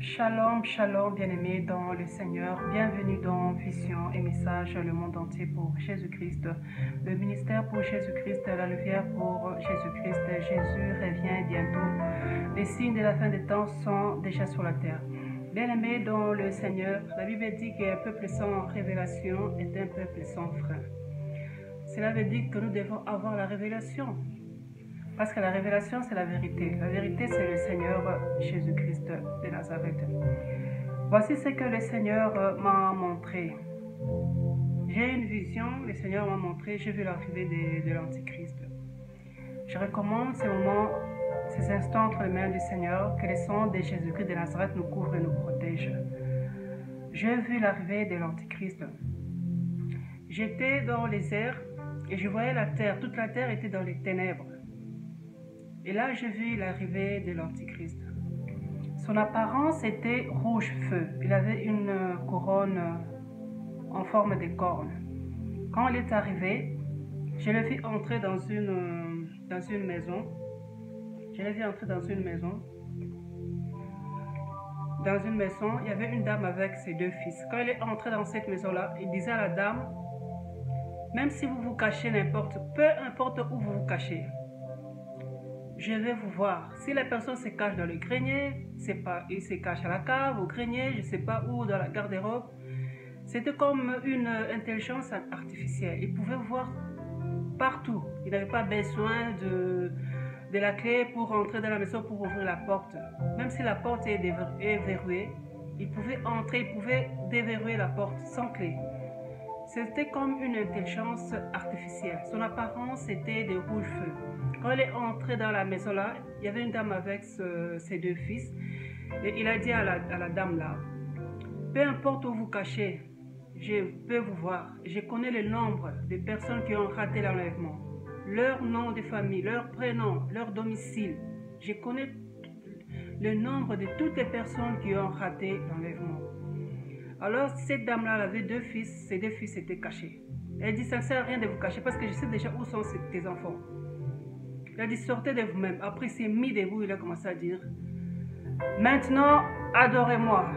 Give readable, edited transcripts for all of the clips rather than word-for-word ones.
Shalom, shalom, bien-aimés dans le Seigneur. Bienvenue dans Vision et Message, le monde entier pour Jésus-Christ. Le ministère pour Jésus-Christ, la lumière pour Jésus-Christ. Jésus revient bientôt. Les signes de la fin des temps sont déjà sur la terre. Bien-aimés dans le Seigneur, la Bible dit qu'un peuple sans révélation est un peuple sans frein. Cela veut dire que nous devons avoir la révélation. Parce que la révélation, c'est la vérité. La vérité, c'est le Seigneur Jésus-Christ de Nazareth. Voici ce que le Seigneur m'a montré. J'ai une vision, le Seigneur m'a montré, j'ai vu l'arrivée de l'Antichrist. Je recommande ces moments, ces instants entre les mains du Seigneur, que le sang de Jésus-Christ de Nazareth nous couvre et nous protège. J'ai vu l'arrivée de l'Antichrist. J'étais dans les airs et je voyais la terre. Toute la terre était dans les ténèbres. Et là, j'ai vu l'arrivée de l'Antichrist. Son apparence était rouge feu. Il avait une couronne en forme de corne. Quand il est arrivé, je l'ai vu entrer dans une maison. Je l'ai vu entrer dans une maison. Dans une maison, il y avait une dame avec ses deux fils. Quand il est entré dans cette maison-là, il disait à la dame, même si vous vous cachez peu importe où vous vous cachez, je vais vous voir. Si la personne se cache dans le grenier, il se cache à la cave, au grenier, je ne sais pas où, dans la garde-robe. C'était comme une intelligence artificielle. Il pouvait voir partout. Il n'avait pas besoin de la clé pour entrer dans la maison, pour ouvrir la porte. Même si la porte est verrouillée, il pouvait entrer, il pouvait déverrouiller la porte sans clé. C'était comme une intelligence artificielle. Son apparence était de rouge feu. Quand il est entré dans la maison là, il y avait une dame avec ses deux fils. Et il a dit à la dame là, peu importe où vous cachez, je peux vous voir. Je connais le nombre de personnes qui ont raté l'enlèvement. Leur nom de famille, leur prénom, leur domicile. Je connais le nombre de toutes les personnes qui ont raté l'enlèvement. Alors, cette dame-là, elle avait deux fils, ses deux fils étaient cachés. Elle dit, ça ne sert à rien de vous cacher parce que je sais déjà où sont tes enfants. Il a dit, sortez de vous-même. Après, il s'est mis debout, il a commencé à dire, maintenant, adorez-moi.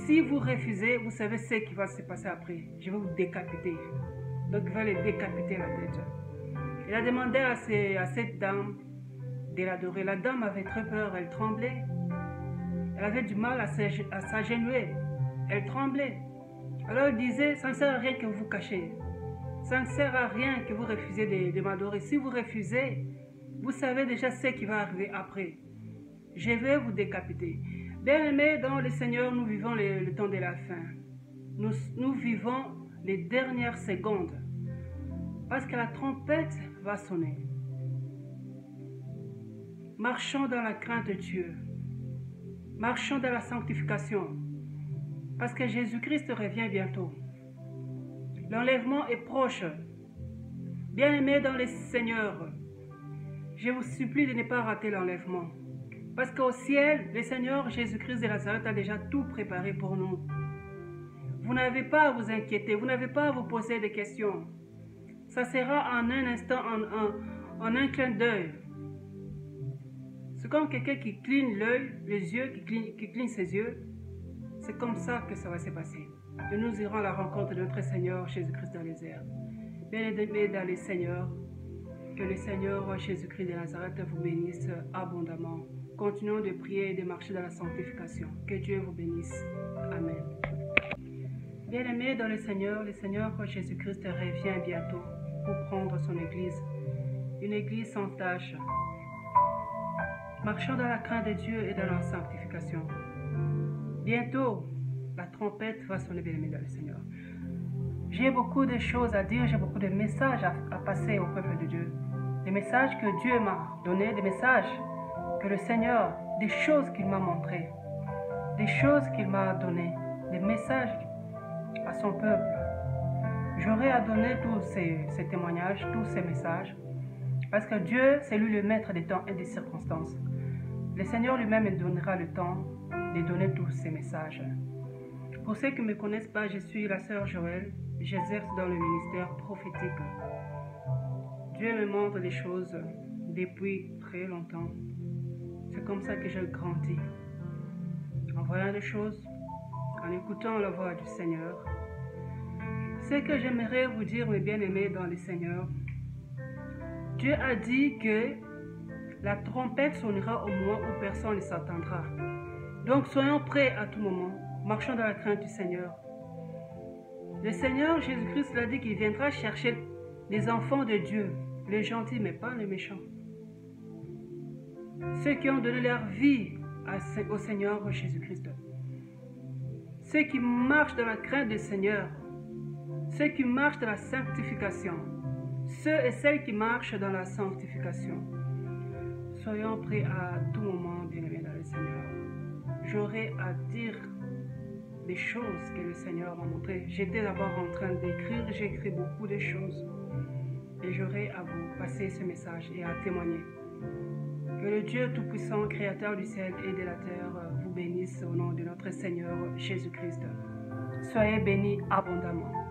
Si vous refusez, vous savez ce qui va se passer après. Je vais vous décapiter. Donc, il va les décapiter la tête. Il a demandé à cette dame de l'adorer. La dame avait très peur, elle tremblait. Elle avait du mal à s'agenouiller. Elle tremblait. Alors il disait, ça ne sert à rien que vous vous cachez. Ça ne sert à rien que vous refusiez de m'adorer. Si vous refusez, vous savez déjà ce qui va arriver après. Je vais vous décapiter. Bien-aimés, dans le Seigneur, nous vivons le temps de la fin. Nous vivons les dernières secondes. Parce que la trompette va sonner. Marchons dans la crainte de Dieu. Marchons dans la sanctification. Parce que Jésus-Christ revient bientôt. L'enlèvement est proche. Bien-aimés dans le Seigneur, je vous supplie de ne pas rater l'enlèvement. Parce qu'au ciel, le Seigneur Jésus-Christ de Nazareth a déjà tout préparé pour nous. Vous n'avez pas à vous inquiéter, vous n'avez pas à vous poser des questions. Ça sera en un instant, en un clin d'œil. C'est comme quelqu'un qui cligne l'œil, les yeux, qui cligne ses yeux. C'est comme ça que ça va se passer. Et nous irons à la rencontre de notre Seigneur Jésus-Christ dans les airs. Bien-aimés dans les Seigneurs, que le Seigneur Jésus-Christ de Nazareth vous bénisse abondamment. Continuons de prier et de marcher dans la sanctification. Que Dieu vous bénisse. Amen. Bien-aimés dans le Seigneur Jésus-Christ revient bientôt pour prendre son Église. Une Église sans tâche. Marchons dans la crainte de Dieu et dans la sanctification. Bientôt, la trompette va sonner, bien-aimés dans le Seigneur. J'ai beaucoup de choses à dire, j'ai beaucoup de messages à passer au peuple de Dieu. Des messages que Dieu m'a donnés, des messages que le Seigneur, des choses qu'il m'a montrées, des choses qu'il m'a données, des messages à son peuple. J'aurai à donner tous ces témoignages, tous ces messages, parce que Dieu, c'est lui le maître des temps et des circonstances. Le Seigneur lui-même me donnera le temps de donner tous ces messages. Pour ceux qui ne me connaissent pas, je suis la sœur Joël. J'exerce dans le ministère prophétique. Dieu me montre des choses depuis très longtemps. C'est comme ça que j'ai grandi. En voyant des choses, en écoutant la voix du Seigneur. Ce que j'aimerais vous dire, mes bien-aimés dans le Seigneur, Dieu a dit que la trompette sonnera au moment où personne ne s'attendra. Donc soyons prêts à tout moment, marchons dans la crainte du Seigneur. Le Seigneur Jésus-Christ l'a dit qu'il viendra chercher les enfants de Dieu, les gentils mais pas les méchants. Ceux qui ont donné leur vie au Seigneur Jésus-Christ. Ceux qui marchent dans la crainte du Seigneur. Ceux qui marchent dans la sanctification. Ceux et celles qui marchent dans la sanctification. Soyons prêts à tout moment, bien-aimés dans le Seigneur. J'aurai à dire des choses que le Seigneur m'a montrées. J'étais d'abord en train d'écrire, j'ai écrit beaucoup de choses. Et j'aurai à vous passer ce message et à témoigner. Que le Dieu Tout-Puissant, Créateur du ciel et de la terre, vous bénisse au nom de notre Seigneur Jésus-Christ. Soyez bénis abondamment.